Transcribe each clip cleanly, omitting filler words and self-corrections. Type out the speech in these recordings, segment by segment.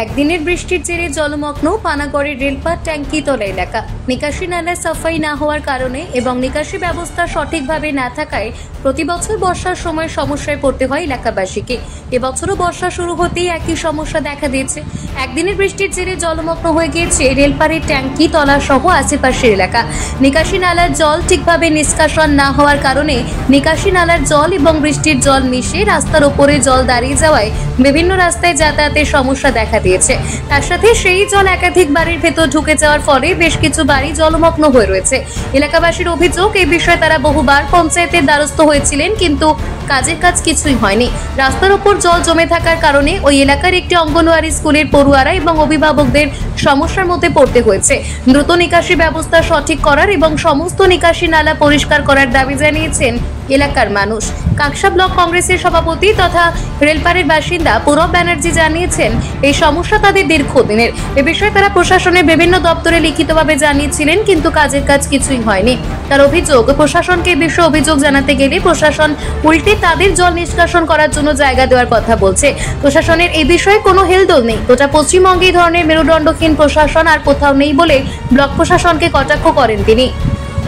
একদিনের বৃষ্টির জেরে জলমগ্ন পানাগড়ের রেলপাত ট্যাঙ্কিতলা এলাকা। নিকাশি নালা সাফাই না হওয়ার কারণে এবং নিকাশি ব্যবস্থা সঠিকভাবে না থাকায় প্রতি বছর বর্ষার সময় সমস্যায় পড়তে হয় এলাকাবাসীকে। এবছরও বর্ষা শুরু হতেই একই সমস্যা দেখা দিয়েছে। একদিনের বৃষ্টির জেরে জলমগ্ন হয়ে গিয়েছে রেলপাড়ের ট্যাঙ্কিতলা সহ আশেপাশের এলাকা। নিকাশি নালার জল ঠিকভাবে নিষ্কাশন না হওয়ার কারণে নিকাশি নালার জল এবং বৃষ্টির জল মিশে রাস্তার ওপরে জল দাঁড়িয়ে যাওয়ায় বিভিন্ন রাস্তায় যাতায়াতের সমস্যা দেখা দিয়েছে। তার সাথে সেই জল একাধিক বাড়ির ভেতর ঢুকে যাওয়ার ফলে বেশ কিছু বাড়ি জলমগ্ন হয়ে রয়েছে। এলাকাবাসীর অভিযোগ, এই বিষয়ে তারা বহুবার পঞ্চায়েতের দ্বারস্থ হয়েছিলেন, কিন্তু কাজের কাজ কিছুই হয়নি। রাস্তার ওপর জল জমে থাকার কারণে ওই এলাকার একটি অঙ্গনওয়াড়ি স্কুলের পড়ুয়ারা এবং অভিভাবকদের সমস্যার মধ্যে পড়তে হয়েছে। দ্রুত নিকাশি ব্যবস্থা সঠিক করার এবং সমস্ত নিকাশি নালা পরিষ্কার করার দাবি জানিয়েছেন এলাকার মানুষ। কাকসা ব্লক কংগ্রেসের সভাপতি তথা রেলপাড়ের বাসিন্দা পূরব ব্যানার্জি জানিয়েছেন, এই সমস্যা তাদের দীর্ঘদিনের। এ বিষয়ে তারা প্রশাসনের বিভিন্ন দপ্তরে লিখিতভাবে জানিয়েছিলেন, কিন্তু কাজের কাজ কিছুই হয়নি। তার অভিযোগ, প্রশাসনকে এই বিষয়ে অভিযোগ জানাতে গেলে প্রশাসন উল্টে তাদের জল নিষ্কাশন করার জন্য জায়গা দেওয়ার কথা বলছে। প্রশাসনের এই বিষয়ে কোনো হেলদোল নেই। গোটা পশ্চিমবঙ্গে এই ধরনের মেরুদণ্ডহীন প্রশাসন আর কোথাও নেই বলে ব্লক প্রশাসনকে কটাক্ষ করেন তিনি।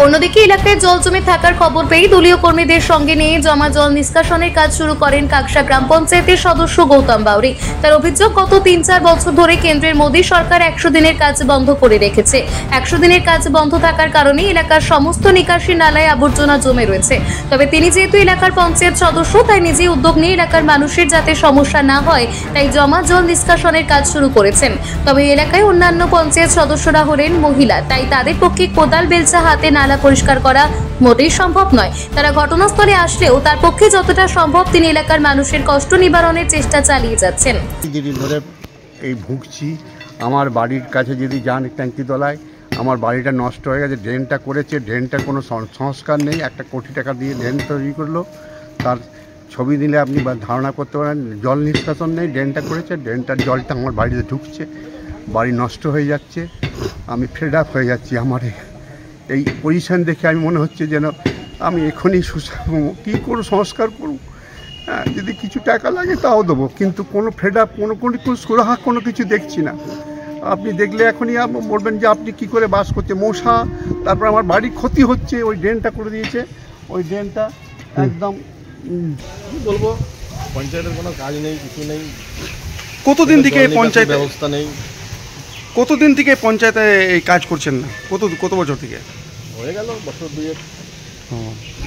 অন্যদিকে এলাকায় জল জমে থাকার খবর পেয়ে দলীয় কর্মীদের সঙ্গে নিয়ে জমা জল নিষ্কাশনের কাজ শুরু করেন কাকসা গ্রাম পঞ্চায়েতের সদস্য গৌতম বাউরি। তার অভিযোগ, গত ৩-৪ বছর ধরে কেন্দ্রের মোদী সরকার ১০০ দিনের কাজ বন্ধ করে রেখেছে। ১০০ দিনের কাজ বন্ধ থাকার কারণে এলাকার সমস্ত নিকাশি নালায় আবর্জনা জমে রয়েছে। তবে তিনি যেহেতু এলাকার পঞ্চায়েত সদস্য, তাই নিজেই উদ্যোগ নিয়ে এলাকার মানুষের যাতে সমস্যা না হয় তাই জমা জল নিষ্কাশনের কাজ শুরু করেছেন। তবে এলাকায় অন্যান্য পঞ্চায়েত সদস্যরা হলেন মহিলা, তাই তাদের পক্ষে কোদাল বেলচা হাতে নালা পরিষ্কার করা মোটেই সম্ভব নয়। তারা ঘটনাস্থলে আসলেও তার পক্ষে যতটা সম্ভব তিনি এলাকার মানুষের কষ্ট নিবারণের চেষ্টা চালিয়ে যাচ্ছেন। এই ভুগছি, আমার বাড়ির কাছে যদি যান ট্যাঙ্কিতলায়, আমার বাড়িটা নষ্ট হয়ে গেছে। ড্রেনটা করেছে, ড্রেনটার কোনো সংস্কার নেই। 1 কোটি টাকা দিয়ে ড্রেন তৈরি করলো, তার ছবি দিলে আপনি ধারণা করতে পারেন। জল নিষ্কাশন নেই, ড্রেনটা করেছে, ড্রেনটার জলটা আমার বাড়িতে ঢুকছে, বাড়ি নষ্ট হয়ে যাচ্ছে। আমি ফেড আপ হয়ে যাচ্ছি। আমার এই পজিশন দেখে আমি মনে হচ্ছে যেন আমি এখনই কী করে সংস্কার করব। হ্যাঁ, যদি কিছু টাকা লাগে তাও দেবো, কিন্তু কোনো ফেড আপ কোনো সুরাহা কোনো কিছু দেখছি না। আপনি দেখলে এখনই বলবেন যে আপনি কি করে বাস করছে। মশা, তারপর আমার বাড়ির ক্ষতি হচ্ছে। ওই ড্রেনটা করে দিয়েছে, ওই ড্রেনটা একদম কী বলবো, পঞ্চায়েতের কোনো কাজ নেই, কিছু নেই। কতদিন থেকে পঞ্চায়েত ব্যবস্থা নেই? কতদিন থেকে পঞ্চায়েতে এই কাজ করছেন না? কত বছর থেকে হয়ে গেল? বছর 2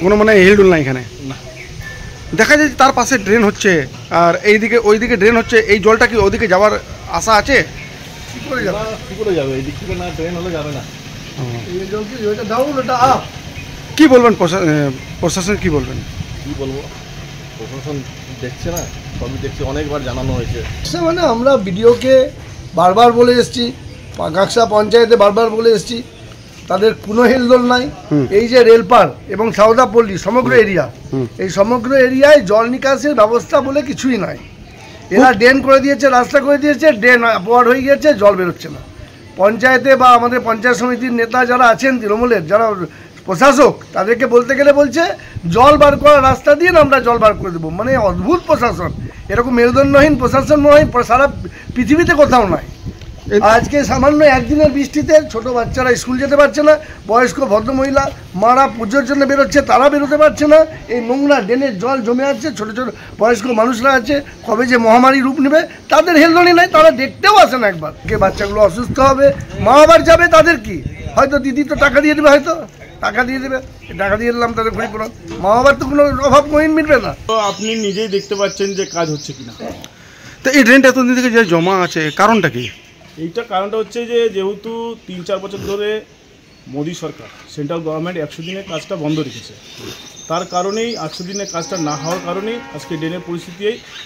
কোনো মানে হেলডুল না এখানে? না। দেখা যায় তার পাশে ড্রেন হচ্ছে আর এইদিকে ওইদিকে ড্রেন হচ্ছে। এই জলটা কি ওইদিকে যাওয়ার আশা আছে? কী করে যাবে? এই দিক থেকে না ড্রেন হলে যাবে না। কি বলবেন প্রশাসন, কি বলবেন? কী বলবো, প্রশাসন দেখছে না, সবই দেখছে। অনেকবার জানানো হয়েছে। মানে আমরা বিডিওকে বারবার বলে এসেছি, কাকসা পঞ্চায়েতে বারবার বলে এসেছি, তাদের কোনো হেলদোল নাই। এই যে রেলপার এবং সাউদাপল্লী সমগ্র এরিয়া, এই সমগ্র এরিয়ায় জল নিকাশের ব্যবস্থা বলে কিছুই নাই। এরা ড্রেন করে দিয়েছে, রাস্তা করে দিয়েছে, ড্রেন অপওয়ার্ড হয়ে গিয়েছে, জল বেরোচ্ছে না। পঞ্চায়েতে বা আমাদের পঞ্চায়েত সমিতির নেতা যারা আছেন, তৃণমূলের যারা প্রশাসক, তাদেরকে বলতে গেলে বলছে জল বার করার রাস্তা দিয়ে আমরা জল বার করে দেবো। মানে অদ্ভুত প্রশাসন। এরকম মেরুদণ্ডহীন প্রশাসন মনে হয় সারা পৃথিবীতে কোথাও নয়। আজকে সামান্য একদিনের বৃষ্টিতে ছোট বাচ্চারা স্কুল যেতে পারছে না, বয়স্ক ভদ্রমহিলা মারা পুজোর জন্য বেরোচ্ছে, তারা বেরোতে পারছে না। এই নোংরা ড্রেনের জল জমে আছে, ছোট ছোট বয়স্ক মানুষরা আছে, কবে যে মহামারী রূপ নেবে তাদের হেলদোলই নাই। তারা দেখতেও আসে না একবার। বাচ্চাগুলো অসুস্থ হবে, মা আবার যাবে, তাদের কি হয়তো দিদি তো টাকা দিয়ে দেবে, হয়তো টাকা দিয়ে দেবে, টাকা দিয়ে দিলাম তাদের ক্ষতিপূরণ। মা বাবার তো কোনো অভাব কোনোদিন মিটবে না। তো আপনি নিজেই দেখতে পাচ্ছেন যে কাজ হচ্ছে কিনা। তো এই ড্রেনটা এতদিন থেকে যে জমা আছে, কারণটা কি? এইটা কারণটা হচ্ছে যে যেহেতু 3-4 বছর ধরে মোদী সরকার, সেন্ট্রাল গভর্নমেন্ট 100 দিনের কাজটা বন্ধ রেখেছে। তার কারণেই 100 দিনের কাজটা না হওয়ার কারণেই আজকে ড্রেনের পরিস্থিতি।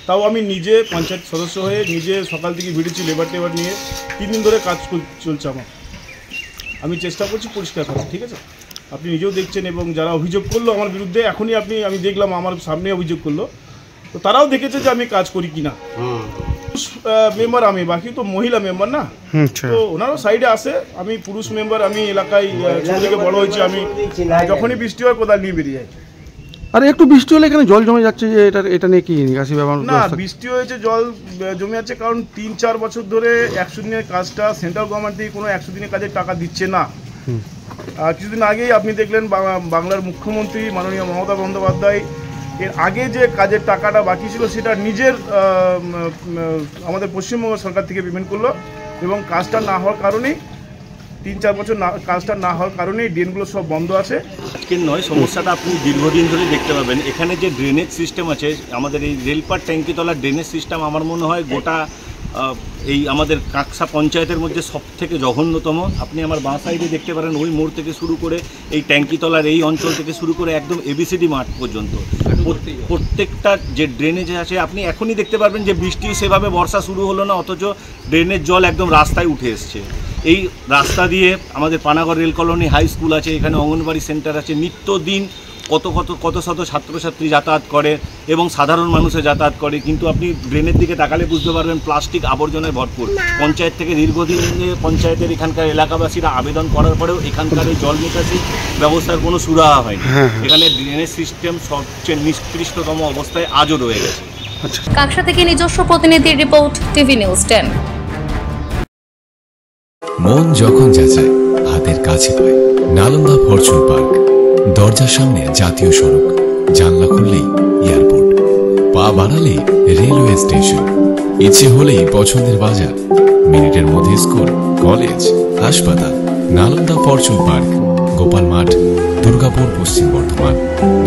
তাও আমি নিজে পঞ্চায়েত সদস্য হয়ে নিজে সকাল থেকে ভিড়েছি, লেবার নিয়ে 3 দিন ধরে কাজ চলছে আমার। আমি চেষ্টা করছি পরিষ্কার করার, ঠিক আছে? আপনি নিজেও দেখছেন, এবং যারা অভিযোগ করলো আমার বিরুদ্ধে, এখনই আমি দেখলাম আমার সামনে অভিযোগ করলো, তো তারাও দেখেছে যে আমি কাজ করি কিনা। মেম্বার আমি, বাকি তো মহিলা মেম্বার না, তো ওনারও সাইডে আসে। আমি পুরুষ মেম্বার, আমি এলাকায় ছোট থেকে বড় হয়েছি। আমি যখনই বৃষ্টি হয় কোদাল নিয়ে বেরিয়ে যাই। আর একটু বৃষ্টি হলে এখানে জল জমে যাচ্ছে, যে এটা নিয়ে কি নিকাশি না, ব্যবস্থা? বৃষ্টি হয়েছে, জল জমে যাচ্ছে কারণ 3-4 বছর ধরে 100 দিনের কাজটা সেন্ট্রাল গভর্নমেন্ট থেকে কোনো 100 দিনের কাজের টাকা দিচ্ছে না। কিছুদিন আগেই আপনি দেখলেন বাংলার মুখ্যমন্ত্রী মাননীয় মমতা বন্দ্যোপাধ্যায় এর আগে যে কাজের টাকাটা বাকি ছিল সেটা নিজের আমাদের পশ্চিমবঙ্গ সরকার থেকে পেমেন্ট করলো, এবং কাজটা না হওয়ার কারণেই 3-4 বছর কাজটা না হওয়ার কারণেই ড্রেনগুলো সব বন্ধ আছে। আজকের নয়, সমস্যাটা আপনি দীর্ঘদিন ধরে দেখতে পাবেন। এখানে যে ড্রেনেজ সিস্টেম আছে, আমাদের এই রেলপার ট্যাঙ্কিতলার ড্রেনেজ সিস্টেম আমার মনে হয় গোটা এই আমাদের কাকসা পঞ্চায়েতের মধ্যে সব থেকে জঘন্যতম। আপনি আমার বাঁ সাইডে দেখতে পারেন, ওই মোড় থেকে শুরু করে এই ট্যাঙ্কিতলার এই অঞ্চল থেকে শুরু করে একদম এবিসিডি মাঠ পর্যন্ত প্রত্যেকটা যে ড্রেনেজ আছে, আপনি এখনই দেখতে পারবেন যে বৃষ্টি সেভাবে বর্ষা শুরু হলো না, অথচ ড্রেনের জল একদম রাস্তায় উঠে এসছে। এই রাস্তা দিয়ে আমাদের Panagarh rail colony high school আছে, এখানে অঙ্গনবাড়ি সেন্টার আছে, নিত্যদিন কত শত ছাত্রছাত্রী যাতায়াত করে এবং সাধারণ মানুষে যাতায়াত করে, কিন্তু আপনি ড্রেনের দিকে তাকালে বুঝতে পারবেন প্লাস্টিক আবর্জনায় ভরপুর। পঞ্চায়েত থেকে দীর্ঘদিন পঞ্চায়েতের এখানকার এলাকাবাসীরা আবেদন করার পরেও এখানকার এই জল নিকাশি ব্যবস্থার কোনো সুরাহা হয়নি। এখানে ড্রেনেজ সিস্টেম সবচেয়ে নিকৃষ্টতম অবস্থায় আজও রয়ে গেছে। কাকসা থেকে নিজস্ব প্রতিনিধির রিপোর্ট, টিভি নিউজ 10। মন যখন যাচায় হাতের কাছে পায়, নালন্দা ফরচুন পার্ক। দরজার সামনে জাতীয় সড়ক, জানলা খুললেই এয়ারপোর্ট, পা বাড়ালে রেলওয়ে স্টেশন, ইচ্ছে হলেই পছন্দের বাজার, মিনিটের মধ্যে স্কুল, কলেজ, হাসপাতাল। নালন্দা ফরচুন পার্ক, গোপাল মাঠ, দুর্গাপুর, পশ্চিম বর্ধমান।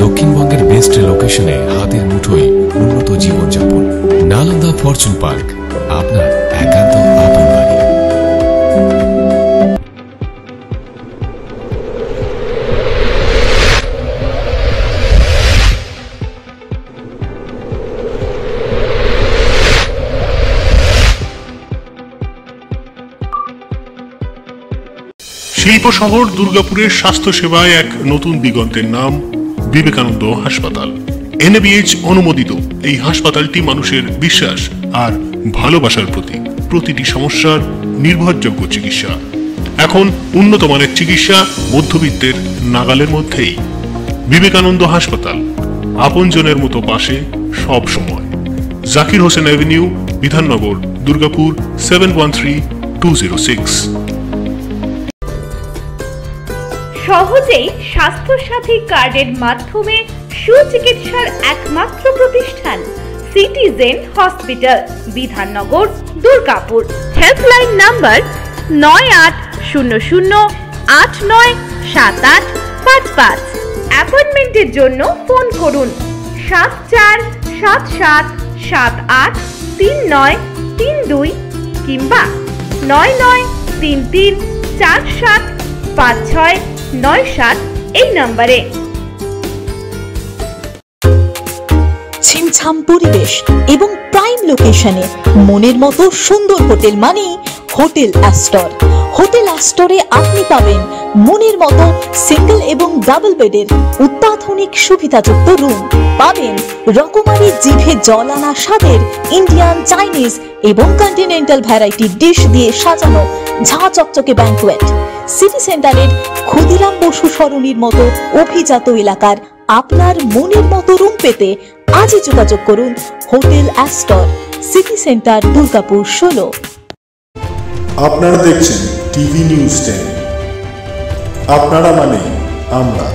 দক্ষিণবঙ্গের বেস্ট লোকেশনে হাতের মুঠোয় উন্নত জীবনযাপন। নালন্দা ফরচুন পার্ক, আপনার একান্ত আপন বাড়ি। শিল্প শহর দুর্গাপুরের স্বাস্থ্য সেবায় এক নতুন দিগন্তের নাম বিবেকানন্দ হাসপাতাল। NABH অনুমোদিত এই হাসপাতালটি মানুষের বিশ্বাস আর ভালোবাসার প্রতীক। প্রতিটি সমস্যার নির্ভরযোগ্য চিকিৎসা। এখন উন্নত মানের চিকিৎসা মধ্যবিত্তের নাগালের মধ্যেই। বিবেকানন্দ হাসপাতাল, আপনজনের মতো পাশে সব সময়। জাকির হোসেন অ্যাভিনিউ, বিধাননগর, দুর্গাপুর 713206। সহজেই স্বাস্থ্যসাথী কার্ডের মাধ্যমে সুচিকিৎসার একমাত্র প্রতিষ্ঠান citizen hospital, Bidhannagar, Durgapur. Helpline number 9800897855। অ্যাপয়েন্টমেন্টের জন্য ফোন করুন 7477783932 কিংবা 9933475697 এই নম্বরে। ছিমছাম পরিবেশ এবং প্রাইম লোকেশনে মনের মতো সুন্দর হোটেল মানেই হোটেল অ্যাস্টর। হোটেল অ্যাস্টরে আপনি পাবেন মনের মতো সিঙ্গেল এবং ডাবল বেডের অত্যাধুনিক সুবিধাযুক্ত রুম, পাবেন রকমারি জিভে জল আনা স্বাদের ইন্ডিয়ান, চাইনিজ এবং কন্টিনেন্টাল ভ্যারাইটি ডিশ দিয়ে সাজানো ঝাঁ চকচকে ব্যাংকুয়েট। সিটি সেন্টারের ক্ষুদিরাম বসু সরণির মতো অভিজাত এলাকার আপনার মনের মতো রুম পেতে আজই যোগাযোগ করুন hotel Astor, city centre, Durgapur 16। আপনারা দেখছেন টিভি নিউজ 10। আপনারা মানে আমরা।